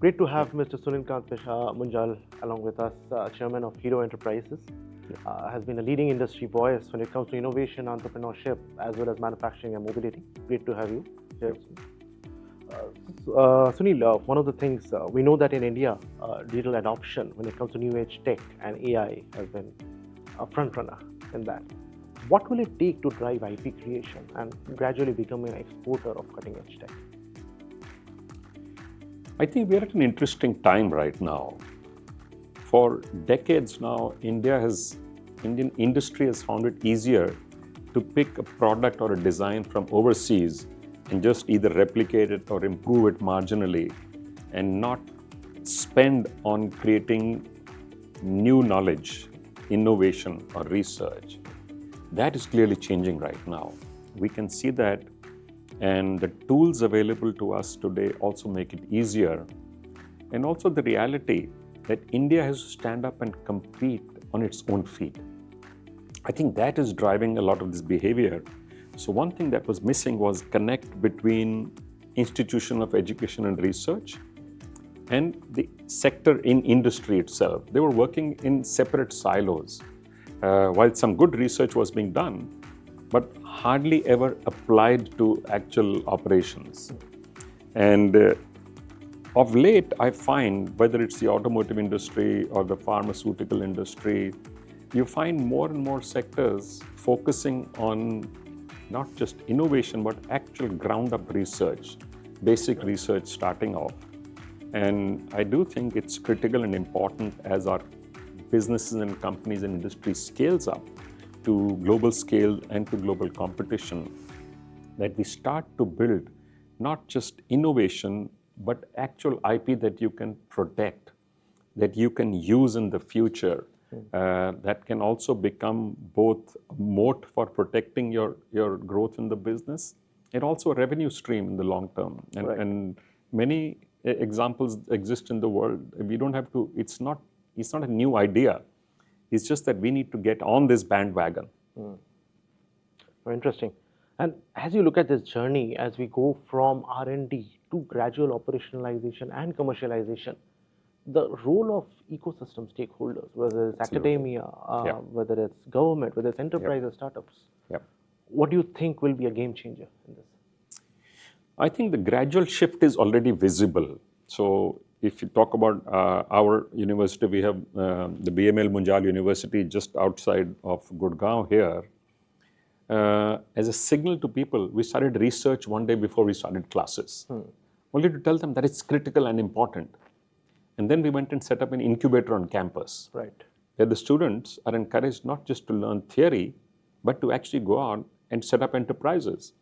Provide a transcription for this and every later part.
Great to have Mr. Sunil Kant Munjal along with us, Chairman of Hero Enterprises. Has been a leading industry voice when it comes to innovation, entrepreneurship, as well as manufacturing and mobility. Great to have you here. Sunil, one of the things we know that in India, digital adoption when it comes to new age tech and AI has been a front runner in that. What will it take to drive IP creation and gradually become an exporter of cutting edge tech? I think we're at an interesting time right now. For decades now, Indian industry has found it easier to pick a product or a design from overseas and just either replicate it or improve it marginally and not spend on creating new knowledge, innovation or research. That is clearly changing right now. We can see that, and the tools available to us today also make it easier. And also the reality that India has to stand up and compete on its own feet. I think that is driving a lot of this behavior. So one thing that was missing was connect between institution of education and research and the sector in industry itself. They were working in separate silos. While some good research was being done, but hardly ever applied to actual operations. And of late, I find, whether it's the automotive industry or the pharmaceutical industry, you find more and more sectors focusing on not just innovation, but actual ground-up research, basic research starting off. And I do think it's critical and important as our businesses and companies and industry scales up to global scale and to global competition, that we start to build not just innovation, but actual IP that you can protect, that you can use in the future, that can also become both a moat for protecting your growth in the business and also a revenue stream in the long term. And, Right. and many examples exist in the world. We don't have to, it's not a new idea. It's just that we need to get on this bandwagon. Very interesting. And as you look at this journey, as we go from R&D to gradual operationalization and commercialization, the role of ecosystem stakeholders, whether it's Absolutely. academia, Yeah. whether it's government, whether it's enterprise or startups, Yep. what do you think will be a game changer in this? I think the gradual shift is already visible. So if you talk about our university, we have the BML Munjal University just outside of Gurgaon here. As a signal to people, we started research one day before we started classes, only to tell them that it's critical and important. And then we went and set up an incubator on campus, Right. where the students are encouraged not just to learn theory, but to actually go out and set up enterprises.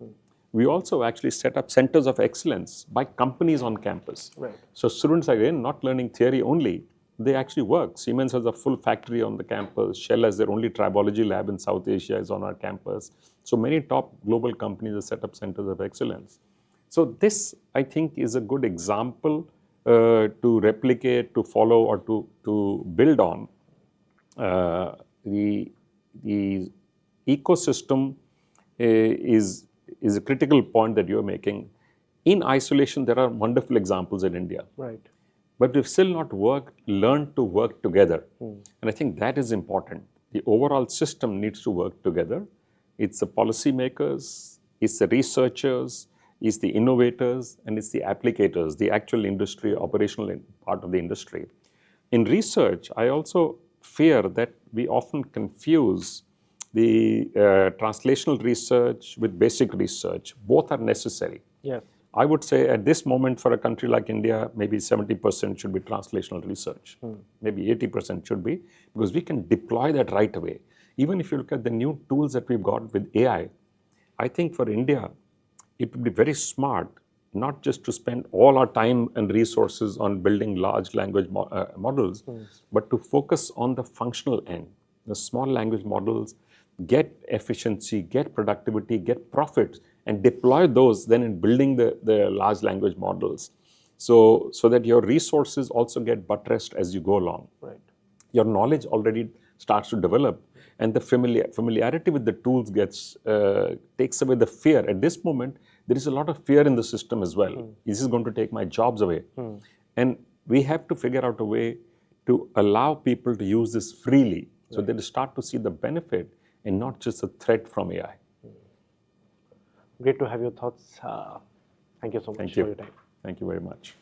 We also actually set up centers of excellence by companies on campus. Right. So students are again not learning theory only, they actually work. Siemens has a full factory on the campus. Shell has their only tribology lab in South Asia is on our campus. So many top global companies have set up centers of excellence. So this, I think, is a good example to replicate, to follow, or to build on. The ecosystem is a critical point that you're making. In isolation, there are wonderful examples in India. Right. But we've still not learned to work together. And I think that is important. The overall system needs to work together. It's the policymakers, it's the researchers, it's the innovators, and it's the applicators, the actual industry, operational part of the industry. In research, I also fear that we often confuse the translational research with basic research. Both are necessary. Yes. I would say at this moment for a country like India, maybe 70% should be translational research. Maybe 80% should be, because we can deploy that right away. Even if you look at the new tools that we've got with AI, I think for India, it would be very smart not just to spend all our time and resources on building large language models, but to focus on the functional end. The small language models get efficiency, get productivity, get profits, and deploy those then in building the large language models. So that your resources also get buttressed as you go along. Right. Your knowledge already starts to develop, and the familiarity with the tools takes away the fear. At this moment, there is a lot of fear in the system as well. This is going to take my jobs away. And we have to figure out a way to allow people to use this freely so Right. they start to see the benefit and not just a threat from AI. Great to have your thoughts. Thank you so much Thank for you. your time. Thank you very much.